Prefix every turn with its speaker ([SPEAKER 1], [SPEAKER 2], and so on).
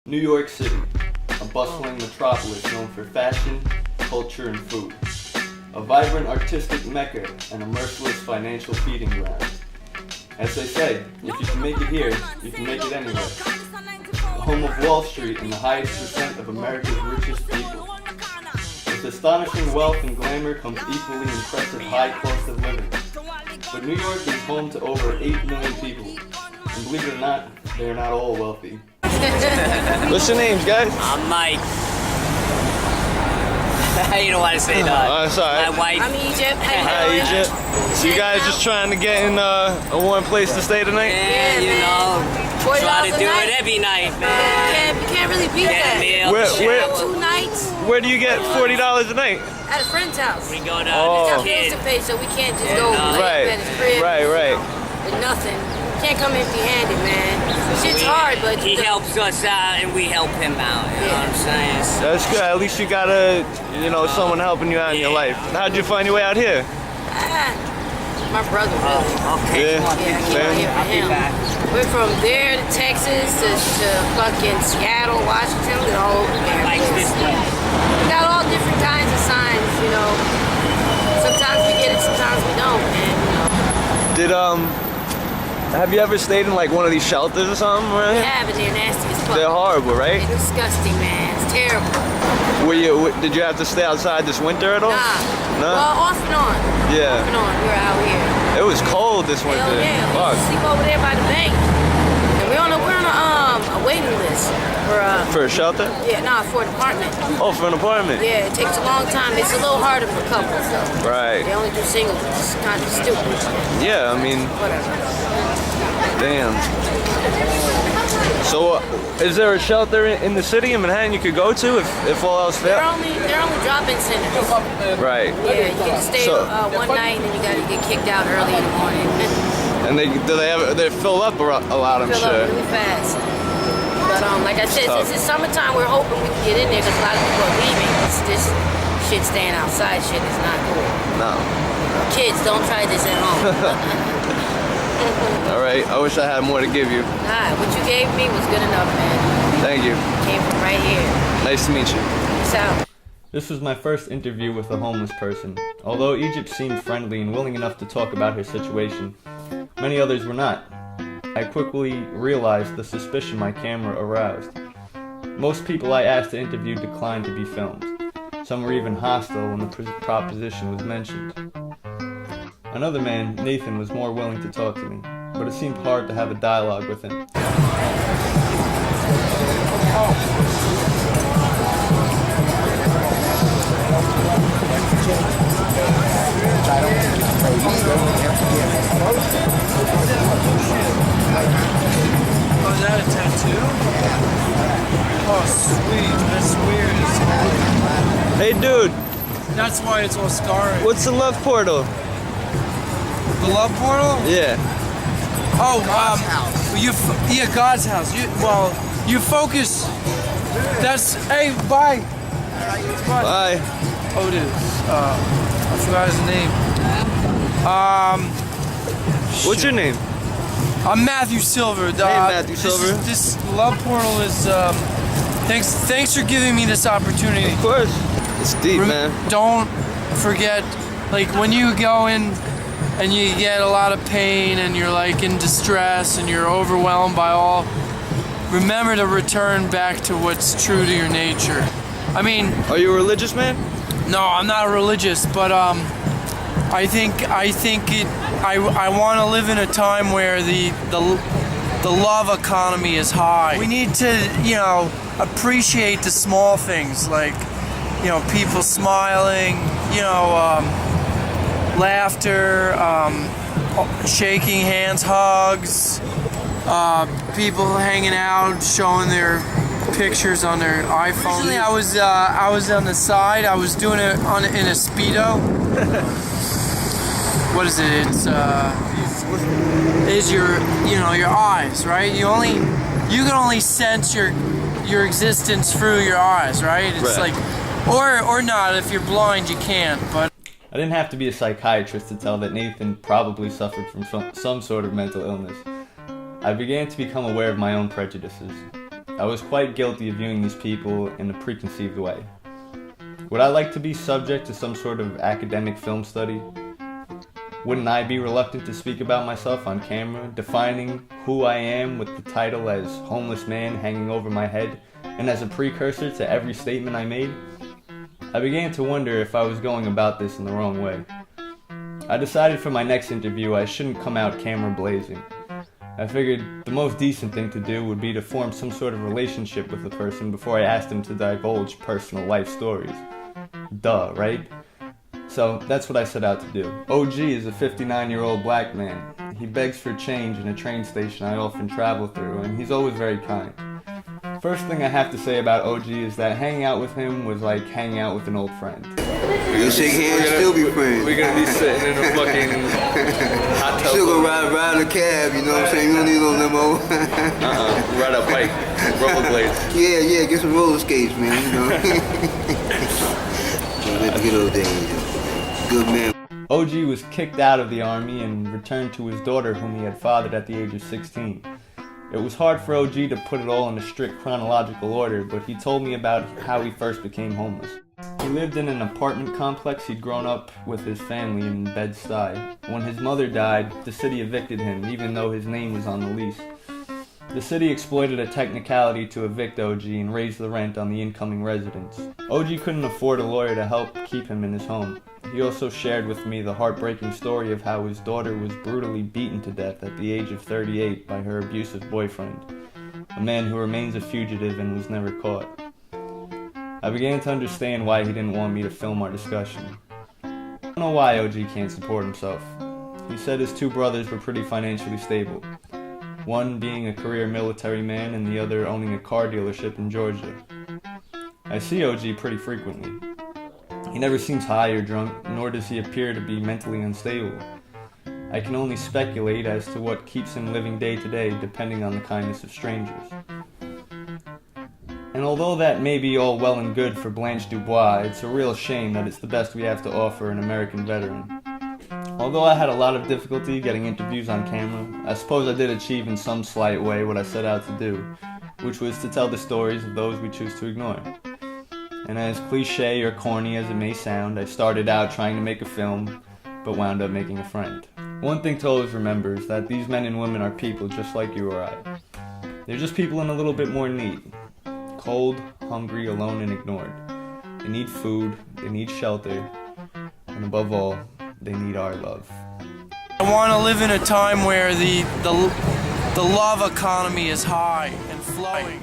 [SPEAKER 1] New York City, a bustling metropolis known for fashion, culture, and food. A vibrant artistic mecca and a merciless financial feeding ground. As they say, if you can make it here, you can make it anywhere. The home of Wall Street and the highest percent of America's richest people. With astonishing wealth and glamour comes equally impressive high cost of living. But New York is home to over 8 million people. And believe it or not, they are not all wealthy. What's your names, guys?
[SPEAKER 2] I'm Mike. You don't want to say that.
[SPEAKER 1] Oh, sorry.
[SPEAKER 2] My wife.
[SPEAKER 3] I'm Egypt.
[SPEAKER 1] Hi, Egypt. So you guys just trying to get in a warm place to stay tonight?
[SPEAKER 2] Yeah, you know, try to do it every night, man.
[SPEAKER 3] You can't really beat
[SPEAKER 2] Get
[SPEAKER 3] that.
[SPEAKER 2] a meal.
[SPEAKER 1] Where-
[SPEAKER 3] 2 nights
[SPEAKER 1] Where do you get $40 a night?
[SPEAKER 3] at a friend's house.
[SPEAKER 2] We go to
[SPEAKER 1] Oh.
[SPEAKER 3] Got
[SPEAKER 2] the
[SPEAKER 3] bills
[SPEAKER 2] kid.
[SPEAKER 3] to pay, so we can't just go
[SPEAKER 2] no.
[SPEAKER 3] lay in his crib.
[SPEAKER 1] Right.
[SPEAKER 3] With nothing. Can't come empty-handed, man. Shit's hard, but
[SPEAKER 2] He helps us out and we help him out. You know what I'm saying?
[SPEAKER 1] That's good. At least you got someone helping you out in your life. How'd you find your way out here?
[SPEAKER 3] my brother, really.
[SPEAKER 2] Okay.
[SPEAKER 1] Yeah.
[SPEAKER 2] Come on,
[SPEAKER 3] Yeah,
[SPEAKER 2] people.
[SPEAKER 3] here for
[SPEAKER 2] I'll be
[SPEAKER 3] him.
[SPEAKER 2] back.
[SPEAKER 3] We're from there to Texas to fucking Seattle, Washington, and all over there.
[SPEAKER 2] Like this way.
[SPEAKER 3] We got all different kinds of signs, you know. Sometimes we get it, sometimes we don't, man. You know.
[SPEAKER 1] Have you ever stayed in like one of these shelters or something around
[SPEAKER 3] We
[SPEAKER 1] here?
[SPEAKER 3] have, and they're nasty as fuck.
[SPEAKER 1] They're horrible, right?
[SPEAKER 3] It's disgusting, man. It's terrible.
[SPEAKER 1] Did you have to stay outside this winter at all?
[SPEAKER 3] Nah.
[SPEAKER 1] No?
[SPEAKER 3] Well, off and on.
[SPEAKER 1] Yeah.
[SPEAKER 3] Off and on. We're out here.
[SPEAKER 1] It was cold this winter.
[SPEAKER 3] Hell yeah. We
[SPEAKER 1] Fuck.
[SPEAKER 3] sleep over there by the bank. And we're on a waiting list
[SPEAKER 1] For a shelter?
[SPEAKER 3] for an apartment.
[SPEAKER 1] Oh, for an apartment?
[SPEAKER 3] Yeah, it takes a long time. It's a little harder for couples, though.
[SPEAKER 1] Right.
[SPEAKER 3] They only do singles. It's kind of stupid.
[SPEAKER 1] Yeah, I mean,
[SPEAKER 3] Whatever.
[SPEAKER 1] damn. So, is there a shelter in the city in Manhattan you could go to if all else
[SPEAKER 3] They're
[SPEAKER 1] failed?
[SPEAKER 3] only drop-in centers.
[SPEAKER 1] Right.
[SPEAKER 3] Yeah, you can stay
[SPEAKER 1] So-
[SPEAKER 3] one night and then you gotta get kicked out early in the morning.
[SPEAKER 1] And they fill up a lot, I'm
[SPEAKER 3] Fill
[SPEAKER 1] sure.
[SPEAKER 3] up really fast. But like I said,
[SPEAKER 1] Tough.
[SPEAKER 3] since it's summertime, we're hoping we can get in there because a lot of people are leaving. This shit staying outside shit is not cool.
[SPEAKER 1] No.
[SPEAKER 3] Kids, don't try this at home.
[SPEAKER 1] All right. I wish I had more to give you.
[SPEAKER 3] Nah, what you gave me was good enough, man.
[SPEAKER 1] Thank you.
[SPEAKER 3] Came from right here.
[SPEAKER 1] Nice to meet you.
[SPEAKER 3] Peace out.
[SPEAKER 1] This was my first interview with a homeless person. Although Egypt seemed friendly and willing enough to talk about her situation, many others were not. I quickly realized the suspicion my camera aroused. Most people I asked to interview declined to be filmed. Some were even hostile when the proposition was mentioned. Another man, Nathan, was more willing to talk to me, but it seemed hard to have a dialogue with him.
[SPEAKER 4] Oh, is that a tattoo? Oh, sweet. That's weird.
[SPEAKER 1] Hey dude,
[SPEAKER 4] That's why it's all scarring.
[SPEAKER 1] what's the love portal?
[SPEAKER 4] The love portal?
[SPEAKER 1] Yeah.
[SPEAKER 4] Oh, God's house. You focus. That's, hey, bye.
[SPEAKER 1] Bye.
[SPEAKER 4] Otis. I forgot his name.
[SPEAKER 1] What's your name?
[SPEAKER 4] I'm Matthew Silver.
[SPEAKER 1] Matthew Silver.
[SPEAKER 4] This love portal is, thanks for giving me this opportunity.
[SPEAKER 1] Of course. It's deep, man.
[SPEAKER 4] Don't forget, like when you go in and you get a lot of pain and you're like in distress and you're overwhelmed by all, remember to return back to what's true to your nature. I mean,
[SPEAKER 1] Are you a religious man?
[SPEAKER 4] no, I'm not religious, but I want to live in a time where the love economy is high. We need to, appreciate the small things, like, people smiling, laughter, shaking hands, hugs, people hanging out, showing their pictures on their iPhone. Recently, I was on the side. I was doing it in a Speedo. What is it? It's your eyes, right? You can only sense your existence through your eyes, right? It's
[SPEAKER 1] Right.
[SPEAKER 4] like, or not. If you're blind, you can't. But
[SPEAKER 1] I didn't have to be a psychiatrist to tell that Nathan probably suffered from some sort of mental illness. I began to become aware of my own prejudices. I was quite guilty of viewing these people in a preconceived way. Would I like to be subject to some sort of academic film study? Wouldn't I be reluctant to speak about myself on camera, defining who I am with the title as homeless man hanging over my head, and as a precursor to every statement I made? I began to wonder if I was going about this in the wrong way. I decided for my next interview I shouldn't come out camera blazing. I figured the most decent thing to do would be to form some sort of relationship with the person before I asked them to divulge personal life stories. Duh, right? So that's what I set out to do. OG is a 59-year-old black man. He begs for change in a train station I often travel through, and he's always very kind. First thing I have to say about OG is that hanging out with him was like hanging out with an old friend.
[SPEAKER 5] You shake hands, still be friends.
[SPEAKER 1] We're gonna be sitting in a fucking hot tub.
[SPEAKER 5] Still gonna ride a cab, you know what I'm saying? You don't need no limo.
[SPEAKER 1] Ride a bike, rollerblades.
[SPEAKER 5] Yeah, get some roller skates, man, you know. Get over there. Good man.
[SPEAKER 1] OG was kicked out of the army and returned to his daughter whom he had fathered at the age of 16. It was hard for OG to put it all in a strict chronological order, but he told me about how he first became homeless. He lived in an apartment complex he'd grown up with his family in Bed-Stuy. When his mother died, the city evicted him, even though his name was on the lease. The city exploited a technicality to evict OG and raise the rent on the incoming residents. OG couldn't afford a lawyer to help keep him in his home. He also shared with me the heartbreaking story of how his daughter was brutally beaten to death at the age of 38 by her abusive boyfriend, a man who remains a fugitive and was never caught. I began to understand why he didn't want me to film our discussion. I don't know why OG can't support himself. He said his two brothers were pretty financially stable, one being a career military man and the other owning a car dealership in Georgia. I see OG pretty frequently. He never seems high or drunk, nor does he appear to be mentally unstable. I can only speculate as to what keeps him living day to day, depending on the kindness of strangers. And although that may be all well and good for Blanche Dubois, it's a real shame that it's the best we have to offer an American veteran. Although I had a lot of difficulty getting interviews on camera, I suppose I did achieve in some slight way what I set out to do, which was to tell the stories of those we choose to ignore. And as cliche or corny as it may sound, I started out trying to make a film, but wound up making a friend. One thing to always remember is that these men and women are people just like you or I. They're just people in a little bit more need. Cold, hungry, alone, and ignored. They need food, they need shelter, and above all, they need our love.
[SPEAKER 4] I want to live in a time where the love economy is high and flowing.